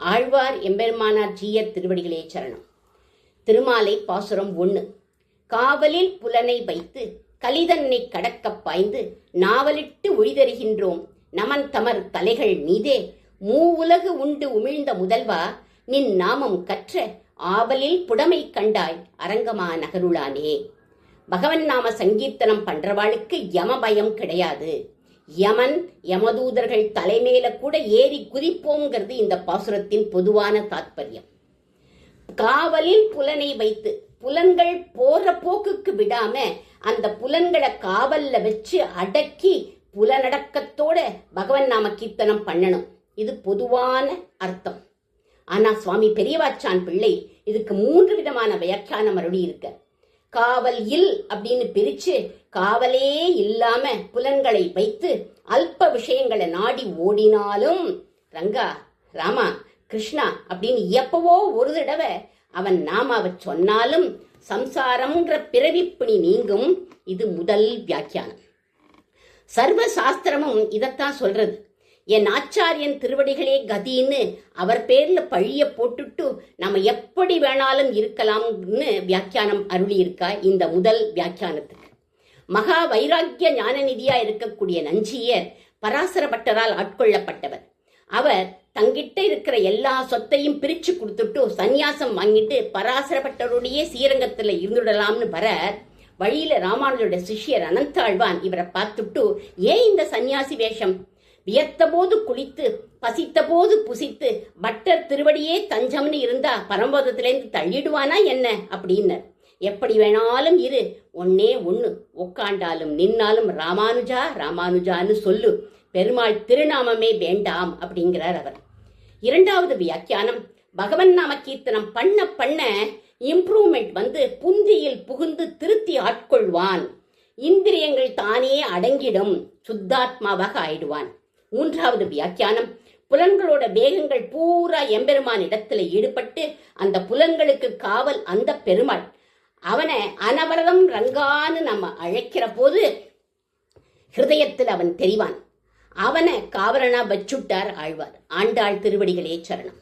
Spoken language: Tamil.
ஆழ்வார் எம்பெருமானார் ஜீயர் திருவடிகளே சரணம். திருமாலை பாசுரம் 1. காவலில் புலனை வைத்து கலிதன்னை கடக்கப் பாய்ந்து நாவலிட்டு ஒழிதருகின்றோம் நமன் தமர் தலைகள் மீதே மூவுலகு உண்டு உமிழ்ந்த முதல்வா நின் நாமம் கற்ற ஆவலில் புடமை கண்டாய் அரங்கமா நகருளானே. பகவன் நாம சங்கீர்த்தனம் பண்றவாளுக்கு யம பயம் கிடையாது. யமன் யமதூதர்கள் தலைமையில கூட ஏறி குதிப்போங்கிறது இந்த பாசுரத்தின் பொதுவான தாத்பரியம். காவலில் புலனை வைத்து, புலன்கள் போற போக்குக்கு விடாம அந்த புலன்களை காவல்ல வச்சு அடக்கி புலனடக்கத்தோட பகவன் நாம கீர்த்தனம் பண்ணணும். இது பொதுவான அர்த்தம். ஆனா சுவாமி பெரியவாச்சான் பிள்ளை இதுக்கு 3 விதமான வியாக்கியானம் அருளி இருக்க. காவல் இல் அப்படின்னு பிரிச்சு காவலே இல்லாம புலன்களை வைத்து அல்ப விஷயங்களை நாடி ஓடினாலும் ரங்கா ராமா கிருஷ்ணா அப்படின்னு எப்பவோ ஒரு தடவை அவன் நாமாவை சொன்னாலும் சம்சாரம்ங்கிற பிறவிப்பிணி நீங்கும். இது முதல் வியாக்கியானம். சர்வ சாஸ்திரமும் இதைத்தான் சொல்றது. என் ஆச்சாரியன் திருவடிகளே கதின்னு அவர் பேர்ல பழிய போட்டுட்டு நம்ம எப்படி வேணாலும் இருக்கலாம்னு வியாக்கியானம் அருளி இருக்கா இந்த முதல் வியாக்கியானத்துக்கு. மகா வைராக்கிய ஞான நிதியா இருக்கக்கூடிய நஞ்சியர் பராசர பட்டரால் ஆட்கொள்ளப்பட்டவர். அவர் தங்கிட்ட இருக்கிற எல்லா சொத்தையும் பிரிச்சு கொடுத்துட்டு சந்நியாசம் வாங்கிட்டு பராசர பட்டருடைய ஸ்ரீரங்கத்துல இருந்துடலாம்னு வர வழியில ராமானுஜோட சிஷ்யர் அனந்தாழ்வான் இவரை பார்த்துட்டு, ஏன் இந்த சந்நியாசி வேஷம்? வியர்த்த போது குளித்து பசித்த போது புசித்து பட்டர் திருவடியே தஞ்சம்னு இருந்தா பரம்போதத்திலேருந்து தள்ளிடுவானா என்ன அப்படின்னு. எப்படி வேணாலும் இரு, ஒன்னே ஒண்ணு, உக்காண்டாலும் நின்னாலும் ராமானுஜா ராமானுஜான்னு சொல்லு, பெருமாள் திருநாமமே வேண்டாம் அப்படிங்கிறார் அவர். 2வது வியாக்கியானம், பகவன் நாம கீர்த்தனம் பண்ண பண்ண இம்ப்ரூவ்மெண்ட் வந்து புந்தியில் புகுந்து திருத்தி ஆட்கொள்வான், இந்திரியங்கள் தானே அடங்கிடும், சுத்தாத்மாவாக ஆயிடுவான். 3வது வியாக்கியானம், புலன்களோட வேகங்கள் பூரா எம்பெருமான் இடத்துல ஈடுபட்டு அந்த புலன்களுக்கு காவல் அந்த பெருமாள். அவனை அனவரதம் ரங்கான்னு நம்ம அழைக்கிற போது ஹிருதயத்தில் அவன் தெரிவான். அவனை காவலனா வச்சுட்டார் ஆழ்வார். ஆண்டாள் திருவடிகளே சரணம்.